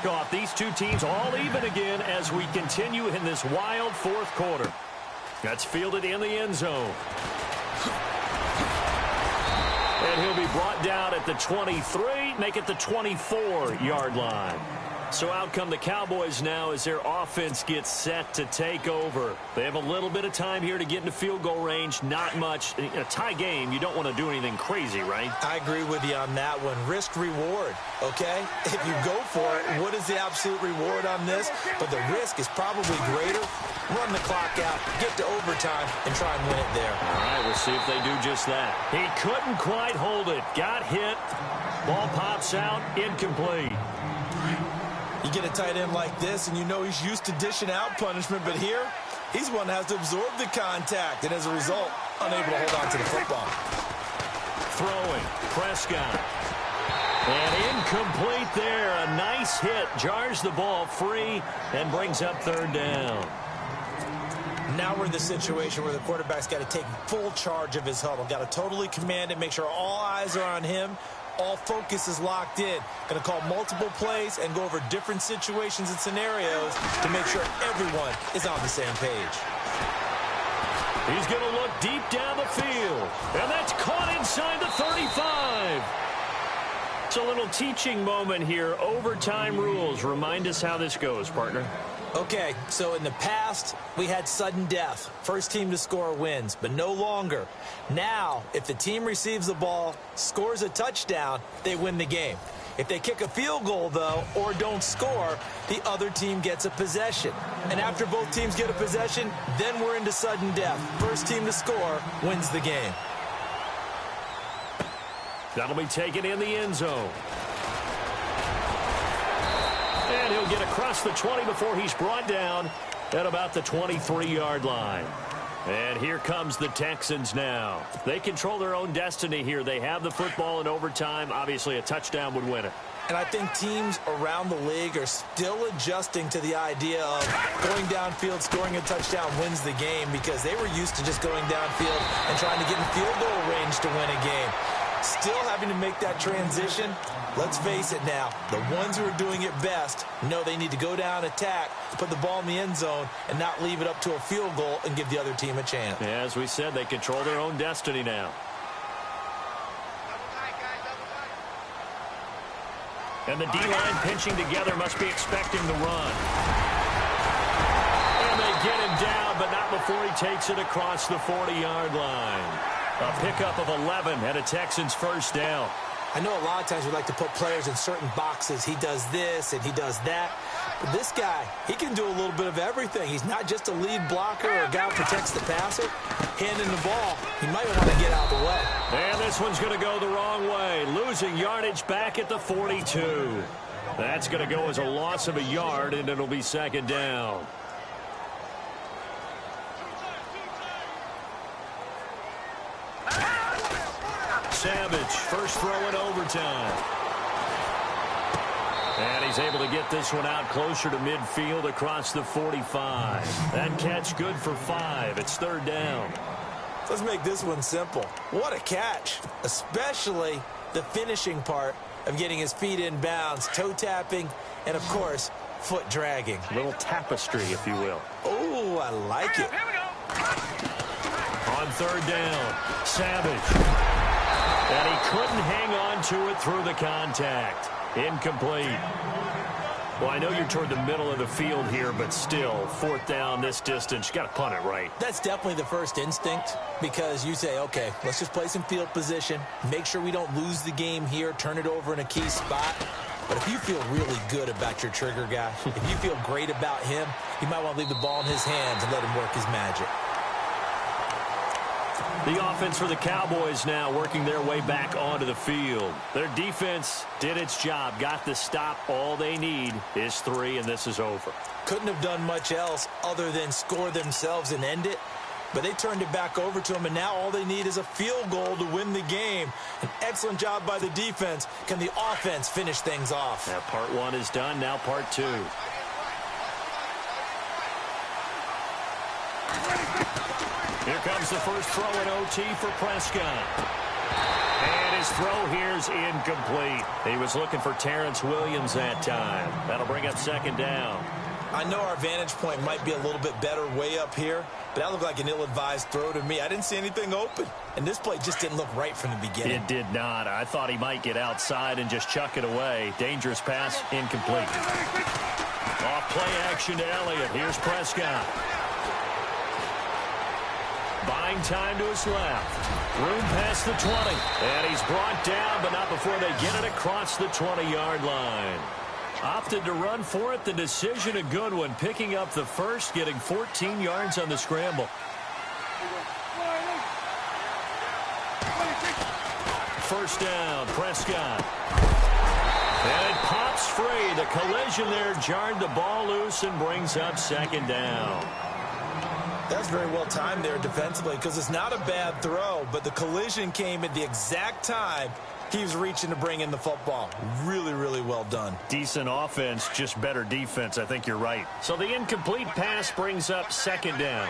kickoff. These two teams all even again as we continue in this wild fourth quarter. That's fielded in the end zone. And he'll be brought down at the 23, make it the 24-yard line. So out come the Cowboys now as their offense gets set to take over. They have a little bit of time here to get into field goal range. Not much. In a tie game, you don't want to do anything crazy, right? I agree with you on that one. Risk reward, okay? If you go for it, what is the absolute reward on this? But the risk is probably greater. Run the clock out, get to overtime, and try and win it there. All right, we'll see if they do just that. He couldn't quite hold it. Got hit. Ball pops out. Incomplete. You get a tight end like this, and you know he's used to dishing out punishment, but here, he's one that has to absorb the contact, and as a result, unable to hold on to the football. Throwing, Prescott. And incomplete there. A nice hit. Jars the ball free and brings up third down. Now we're in the situation where the quarterback's got to take full charge of his huddle. Got to totally command it, make sure all eyes are on him. All focus is locked in. Going to call multiple plays and go over different situations and scenarios to make sure everyone is on the same page. He's going to look deep down the field. And that's caught inside the 35. It's a little teaching moment here. Overtime rules. Remind us how this goes, partner. Okay, so in the past, we had sudden death. First team to score wins, but no longer. Now, if the team receives the ball, scores a touchdown, they win the game. If they kick a field goal, though, or don't score, the other team gets a possession. And after both teams get a possession, then we're into sudden death. First team to score wins the game. That'll be taken in the end zone. And he'll get across the 20 before he's brought down at about the 23-yard line. And here comes the Texans now. They control their own destiny here. They have the football in overtime. Obviously, a touchdown would win it. And I think teams around the league are still adjusting to the idea of going downfield, scoring a touchdown wins the game, because they were used to just going downfield and trying to get in field goal range to win a game. Still having to make that transition. Let's face it now, the ones who are doing it best know they need to go down, attack, put the ball in the end zone, and not leave it up to a field goal and give the other team a chance. Yeah, as we said, they control their own destiny now. And the D-line pinching together, must be expecting the run. And they get him down, but not before he takes it across the 40-yard line. A pickup of 11 and a Texans first down. I know a lot of times we like to put players in certain boxes. He does this and he does that. But this guy, he can do a little bit of everything. He's not just a lead blocker or a guy who protects the passer. Handing the ball, he might want to get out of the way. And this one's going to go the wrong way. Losing yardage back at the 42. That's going to go as a loss of a yard, and it'll be second down. Savage, first throw in overtime. And he's able to get this one out closer to midfield across the 45. That catch good for 5. It's third down. Let's make this one simple. What a catch, especially the finishing part of getting his feet in bounds, toe tapping, and, of course, foot dragging. A little tapestry, if you will. Oh, I like it. On third down, Savage. And he couldn't hang on to it through the contact. Incomplete. Well, I know you're toward the middle of the field here, but still, fourth down this distance, you got to punt it right. That's definitely the first instinct, because you say, okay, let's just play some field position, make sure we don't lose the game here, turn it over in a key spot. But if you feel really good about your trigger guy, if you feel great about him, you might want to leave the ball in his hands and let him work his magic. The offense for the Cowboys now working their way back onto the field. Their defense did its job, got the stop. All they need is 3, and this is over. Couldn't have done much else other than score themselves and end it. But they turned it back over to them, and now all they need is a field goal to win the game. An excellent job by the defense. Can the offense finish things off? Now part 1 is done, now part 2. Here comes the first throw in OT for Prescott. And his throw here's incomplete. He was looking for Terrence Williams that time. That'll bring up second down. I know our vantage point might be a little bit better way up here, but that looked like an ill-advised throw to me. I didn't see anything open, and this play just didn't look right from the beginning. It did not. I thought he might get outside and just chuck it away. Dangerous pass, incomplete. Off play action to Elliott. Here's Prescott. Buying time to his left. Room past the 20. And he's brought down, but not before they get it across the 20-yard line. Opted to run for it. The decision a good one. Picking up the first, getting 14 yards on the scramble. First down, Prescott. And it pops free. The collision there jarred the ball loose and brings up second down. That's very well timed there defensively because it's not a bad throw, but the collision came at the exact time he was reaching to bring in the football. Really, really well done. Decent offense, just better defense. I think you're right. So the incomplete pass brings up second down.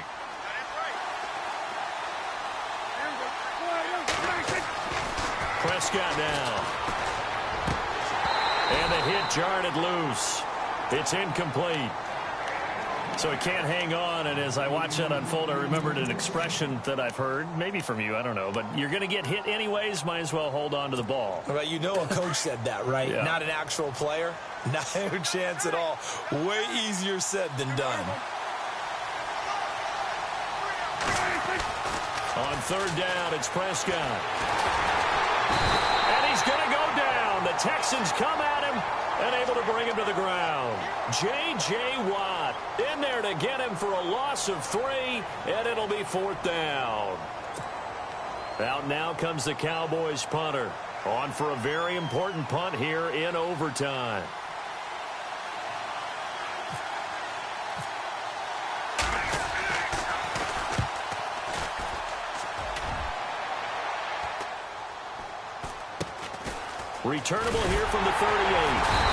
Prescott now. And the hit jarred it loose. It's incomplete. So he can't hang on, and as I watch that unfold, I remembered an expression that I've heard, maybe from you, I don't know, but you're going to get hit anyways, might as well hold on to the ball. Well, you know a coach said that, right? Yeah. Not an actual player. No chance at all. Way easier said than done. On third down, it's Prescott. And he's going to go down. The Texans come at him and able to bring him to the ground. J.J. Watt in there to get him for a loss of 3, and it'll be fourth down. Out now comes the Cowboys punter. On for a very important punt here in overtime. Returnable here from the 38.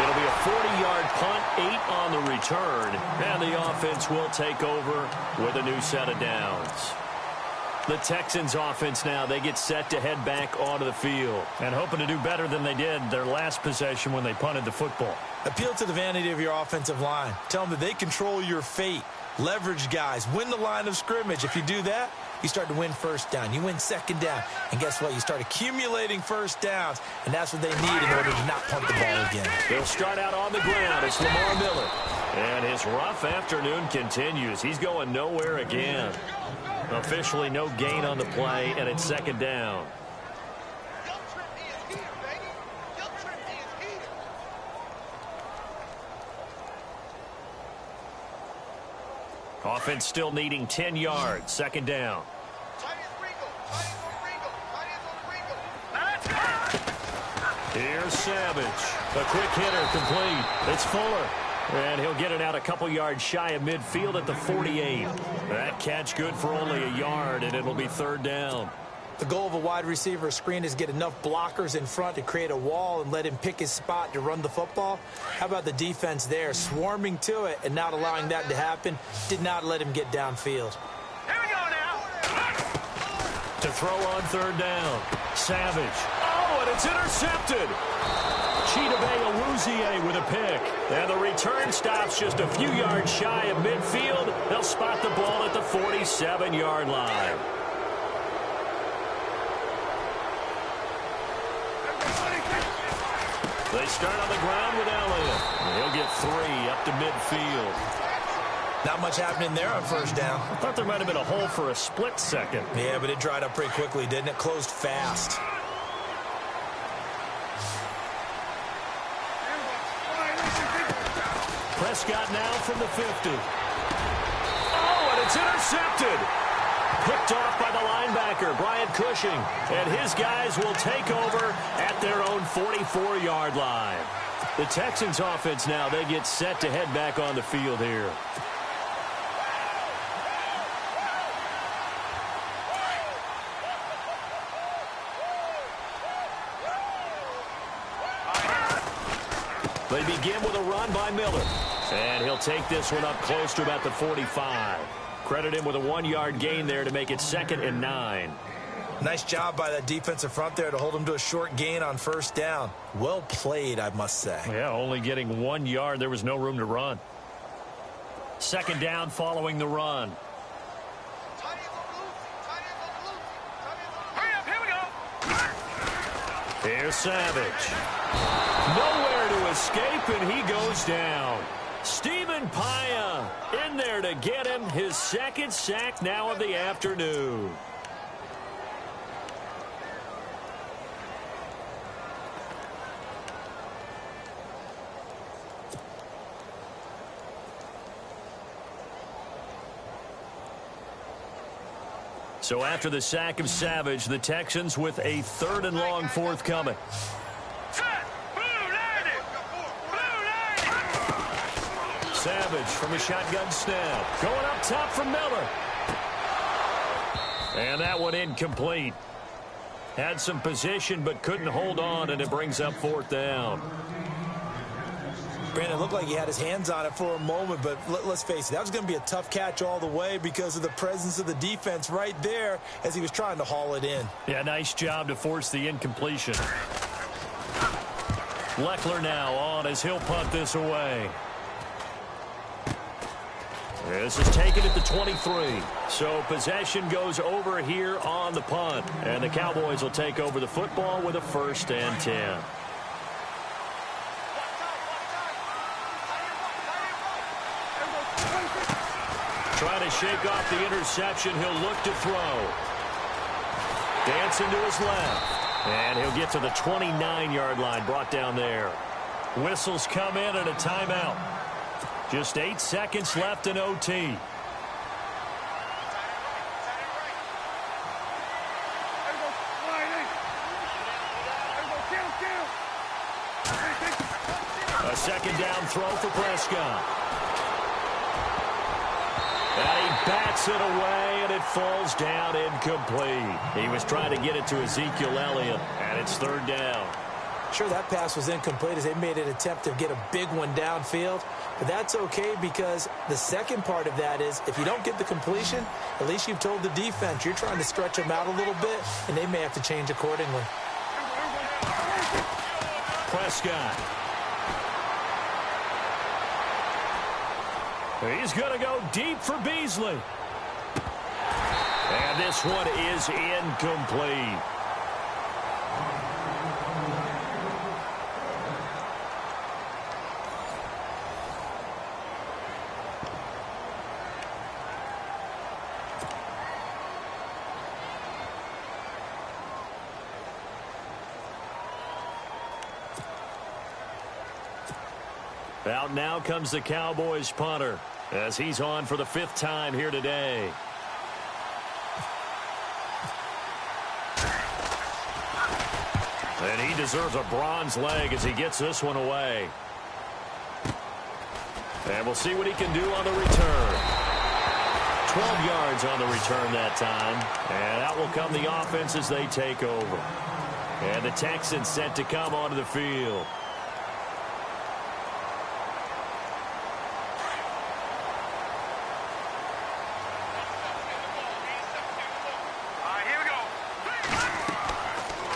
It'll be a 40-yard punt, 8 on the return, and the offense will take over with a new set of downs. The Texans offense now, they get set to head back onto the field and hoping to do better than they did their last possession when they punted the football. Appeal to the vanity of your offensive line. Tell them that they control your fate. Leverage guys. Win the line of scrimmage. If you do that, you start to win first down. You win second down. And guess what? You start accumulating first downs, and that's what they need in order to not punt the ball again. They'll start out on the ground. It's Lamar Miller. And his rough afternoon continues. He's going nowhere again. Officially no gain on the play, and it's second down. Offense still needing 10 yards. Second down. Here's Savage. A quick hitter complete. It's Fuller. And he'll get it out a couple yards shy of midfield at the 48. That catch good for only a yard, and it'll be third down. The goal of a wide receiver screen is get enough blockers in front to create a wall and let him pick his spot to run the football. How about the defense there, swarming to it and not allowing that to happen? Did not let him get downfield. Here we go now. To throw on third down. Savage. Oh, and it's intercepted. Chidobe Awuzie with a pick. And the return stops just a few yards shy of midfield. They'll spot the ball at the 47-yard line. They start on the ground with Elliott. He'll get 3 up to midfield. Not much happening there on first down. I thought there might have been a hole for a split second. Yeah, but it dried up pretty quickly, didn't it? Closed fast. Prescott now from the 50. Oh, and it's intercepted. Picked off by the linebacker, Brian Cushing. And his guys will take over at their own 44-yard line. The Texans offense now, they get set to head back on the field here. They begin with a run by Miller. And he'll take this one up close to about the 45. Credit him with a 1-yard gain there to make it 2nd and 9. Nice job by that defensive front there to hold him to a short gain on first down. Well played, I must say. Yeah, only getting 1 yard. There was no room to run. Second down following the run. Here's Savage. Nowhere to escape, and he goes down. Stephen Paya in there to get him. His second sack now of the afternoon. So after the sack of Savage, the Texans with a 3rd and long forthcoming. Savage from a shotgun snap. Going up top for Miller. And that one incomplete. Had some position but couldn't hold on, and it brings up 4th down. Brandon, looked like he had his hands on it for a moment, but let's face it, that was going to be a tough catch all the way because of the presence of the defense right there as he was trying to haul it in. Yeah, nice job to force the incompletion. Leckler now on as he'll punt this away. This is taken at the 23. So possession goes over here on the punt, and the Cowboys will take over the football with a 1st and 10. Trying to shake off the interception. He'll look to throw. Dancing to his left. And he'll get to the 29-yard line, brought down there. Whistles come in and a timeout. Just 8 seconds left in OT. A second down throw for Prescott. And he bats it away, and it falls down incomplete. He was trying to get it to Ezekiel Elliott, and it's 3rd down. Sure, that pass was incomplete as they made an attempt to get a big one downfield. But that's okay because the second part of that is if you don't get the completion, at least you've told the defense you're trying to stretch them out a little bit, and they may have to change accordingly. Prescott. He's going to go deep for Beasley. And this one is incomplete. Out now comes the Cowboys punter as he's on for the 5th time here today. And he deserves a bronze leg as he gets this one away. And we'll see what he can do on the return. 12 yards on the return that time. And out will come the offense as they take over. And the Texans set to come onto the field.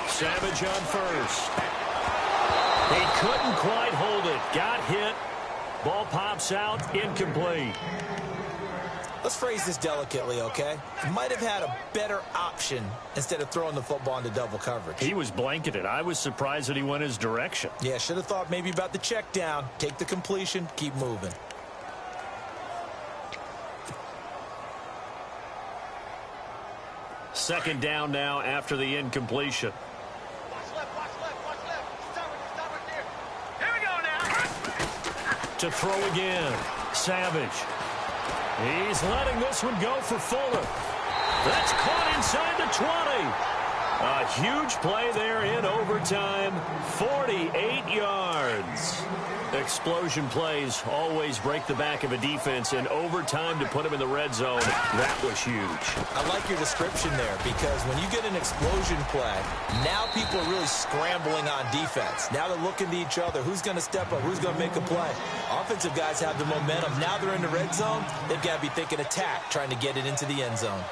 Savage on first. He couldn't quite hold it. Got hit. Ball pops out. Incomplete. Let's phrase this delicately, okay? He might have had a better option instead of throwing the football into double coverage. He was blanketed. I was surprised that he went his direction. Yeah, should have thought maybe about the check down. Take the completion. Keep moving. Second down now after the incompletion. To throw again. Savage. He's letting this one go for Fuller. That's caught inside the 20. A huge play there in overtime. 48 yards. Explosion plays always break the back of a defense, and overtime to put him in the red zone, that was huge. I like your description there because when you get an explosion play, now people are really scrambling on defense. Now they're looking to each other. Who's going to step up? Who's going to make a play? Offensive guys have the momentum. Now they're in the red zone. They've got to be thinking attack, trying to get it into the end zone.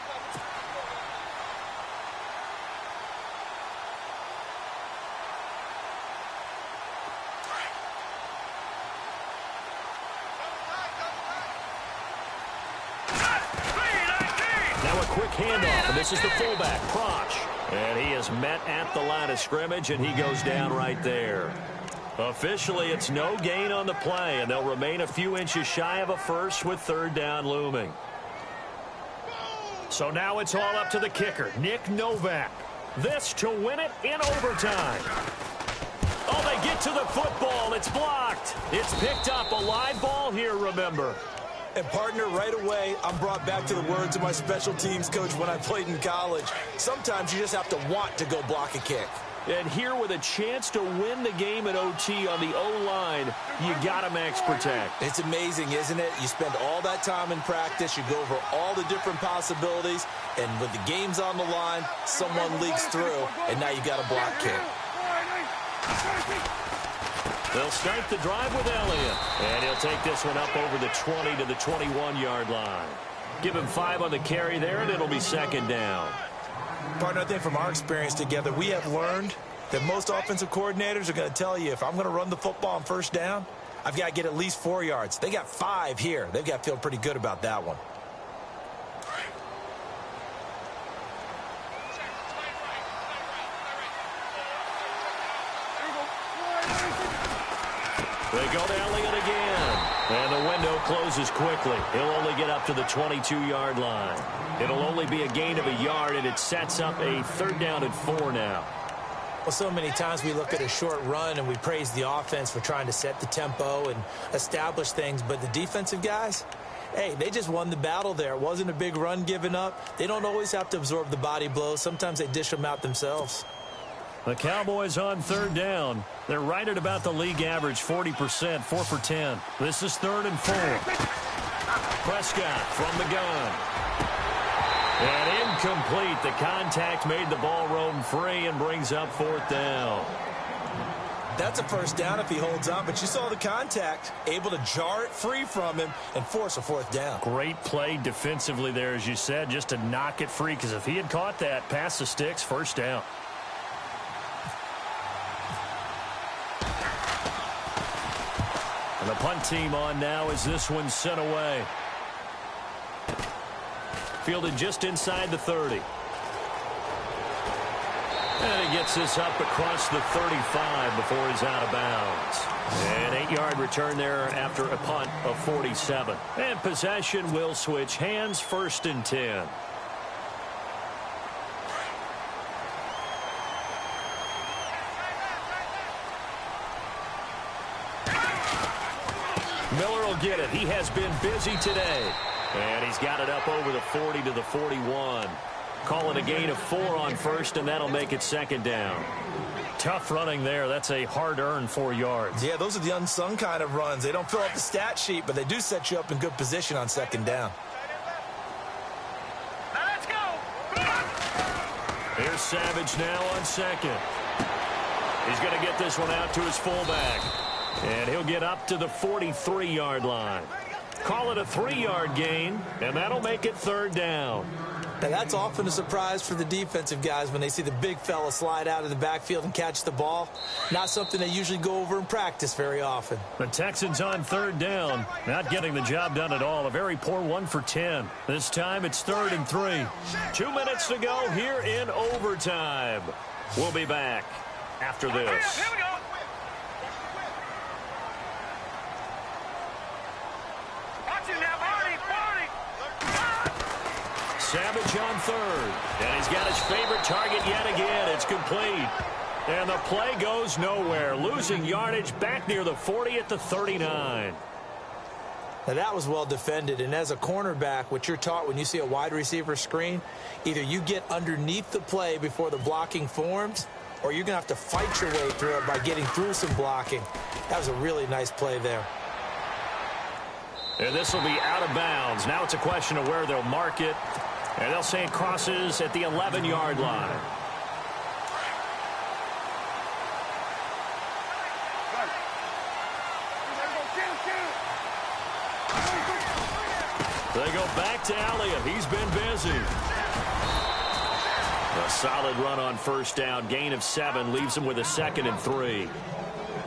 quick handoff, and this is the fullback, Proch. And he is met at the line of scrimmage, and he goes down right there. Officially, it's no gain on the play, and they'll remain a few inches shy of a first with third down looming. So now it's all up to the kicker, Nick Novak. This to win it in overtime. Oh, they get to the football. It's blocked. It's picked up. A live ball here, remember. And, partner, right away, I'm brought back to the words of my special teams coach when I played in college. Sometimes you just have to want to go block a kick. And here with a chance to win the game at OT on the O-line, you got to max protect. It's amazing, isn't it? You spend all that time in practice, you go over all the different possibilities, and with the game's on the line, someone leaks through, and now you got a block kick. They'll start the drive with Elliott, and he'll take this one up over the 20 to the 21-yard line. Give him 5 on the carry there, and it'll be second down. Partner, I think from our experience together, we have learned that most offensive coordinators are going to tell you, if I'm going to run the football on first down, I've got to get at least 4 yards. They got 5 here. They've got to feel pretty good about that one. They go to Elliott again. And the window closes quickly. He'll only get up to the 22-yard line. It'll only be a gain of a yard, and it sets up a third down and 4 now. Well, so many times we look at a short run and we praise the offense for trying to set the tempo and establish things, but the defensive guys, hey, they just won the battle there. It wasn't a big run given up. They don't always have to absorb the body blows. Sometimes they dish them out themselves. The Cowboys on third down. They're right at about the league average, 40%, 4 for 10. This is 3rd and 4. Prescott from the gun. And incomplete. The contact made the ball roam free and brings up 4th down. That's a first down if he holds on, but you saw the contact, able to jar it free from him and force a 4th down. Great play defensively there, as you said, just to knock it free, because if he had caught that, past the sticks, first down. And the punt team on now as this one's sent away. Fielded just inside the 30. And he gets this up across the 35 before he's out of bounds. An 8-yard return there after a punt of 47. And possession will switch hands, 1st and 10. Miller will get it. He has been busy today. And he's got it up over the 40 to the 41. Call it a gain of 4 on first, and that'll make it second down. Tough running there. That's a hard-earned 4 yards. Yeah, those are the unsung kind of runs. They don't fill up the stat sheet, but they do set you up in good position on second down. Let's go. Here's Savage now on second. He's going to get this one out to his fullback. And he'll get up to the 43-yard line. Call it a 3-yard gain, and that'll make it third down. Now, that's often a surprise for the defensive guys when they see the big fella slide out of the backfield and catch the ball. Not something they usually go over in practice very often. The Texans on third down, not getting the job done at all. A very poor 1 for 10. This time it's 3rd and 3. 2 minutes to go here in overtime. We'll be back after this. Here we go. Watch it now, Barney. Savage on third. And he's got his favorite target yet again. It's complete. And the play goes nowhere. Losing yardage back near the 40 at the 39. Now, that was well defended. And as a cornerback, what you're taught when you see a wide receiver screen, either you get underneath the play before the blocking forms, or you're going to have to fight your way through it by getting through some blocking. That was a really nice play there. And this will be out of bounds. Now it's a question of where they'll mark it. And they'll say it crosses at the 11-yard line. They go back to Elliott. He's been busy. A solid run on first down. Gain of 7 leaves him with a 2nd and 3.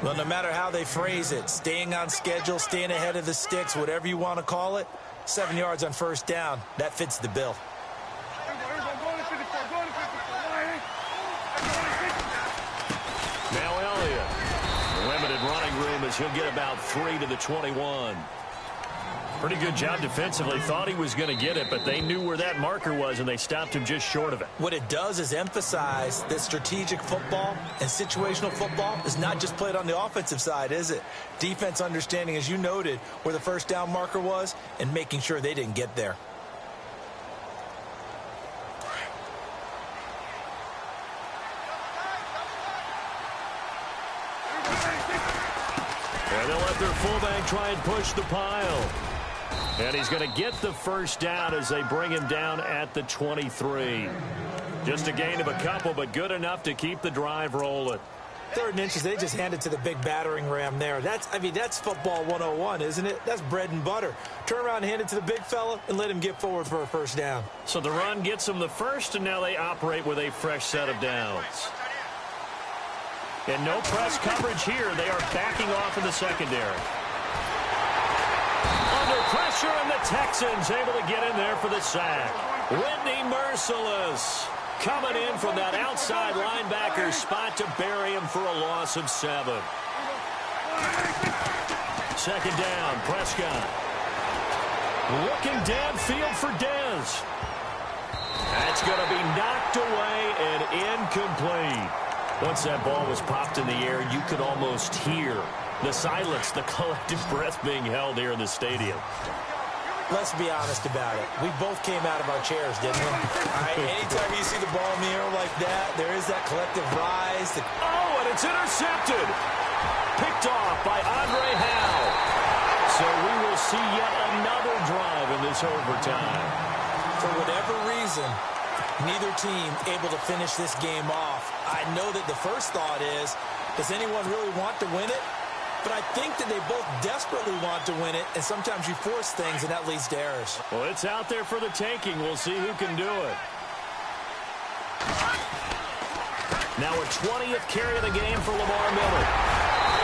Well, no matter how they phrase it, staying on schedule, staying ahead of the sticks, whatever you want to call it, 7 yards on first down, that fits the bill. as he'll get about 3 to the 21. Pretty good job defensively. Thought he was going to get it, but they knew where that marker was, and they stopped him just short of it. What it does is emphasize that strategic football and situational football is not just played on the offensive side, is it? Defense understanding, as you noted, where the first down marker was and making sure they didn't get there. And they'll let their fullback try and push the pile. And he's going to get the first down as they bring him down at the 23. Just a gain of a couple, but good enough to keep the drive rolling. 3rd and inches, they just handed to the big battering ram there. That's football 101, isn't it? That's bread and butter. Turn around and hand it to the big fella and let him get forward for a first down. So the run gets them the first, and now they operate with a fresh set of downs. And no press coverage here. They are backing off in the secondary. Under pressure, and the Texans able to get in there for the sack. Whitney Merciless coming in from that outside linebacker spot to bury him for a loss of 7. Second down, Prescott. Looking downfield for Dez. That's going to be knocked away and incomplete. Once that ball was popped in the air, you could almost hear the silence, the collective breath being held here in the stadium. Let's be honest about it. We both came out of our chairs, didn't we? All right, anytime you see the ball in the air like that, there is that collective rise. Oh, and it's intercepted. Picked off by Andre Howe. So we will see yet another drive in this overtime. For whatever reason, neither team able to finish this game off. I know that the first thought is, does anyone really want to win it? But I think that they both desperately want to win it, and sometimes you force things, and that leads to errors. Well, it's out there for the taking. We'll see who can do it. Now a 20th carry of the game for Lamar Miller.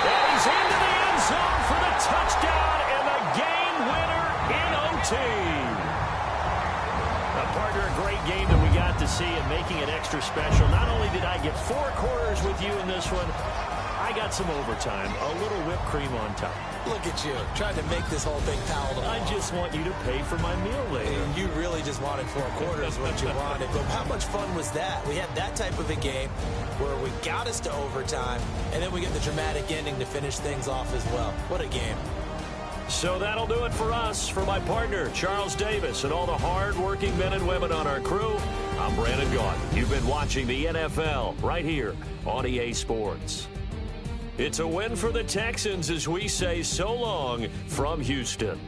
And he's into the end zone for the touchdown and the game winner in OT. Partner, a great game that we got to see and making it extra special. Not only did I get 4 quarters with you in this one, I got some overtime, a little whipped cream on top. Look at you, trying to make this whole thing palatable. I just want you to pay for my meal later. And you really just wanted 4 quarters what you wanted. But how much fun was that? We had that type of a game where we got us to overtime, and then we get the dramatic ending to finish things off as well. What a game. So that'll do it for us. For my partner, Charles Davis, and all the hard-working men and women on our crew, I'm Brandon Gaudin. You've been watching the NFL right here on EA Sports. It's a win for the Texans as we say so long from Houston.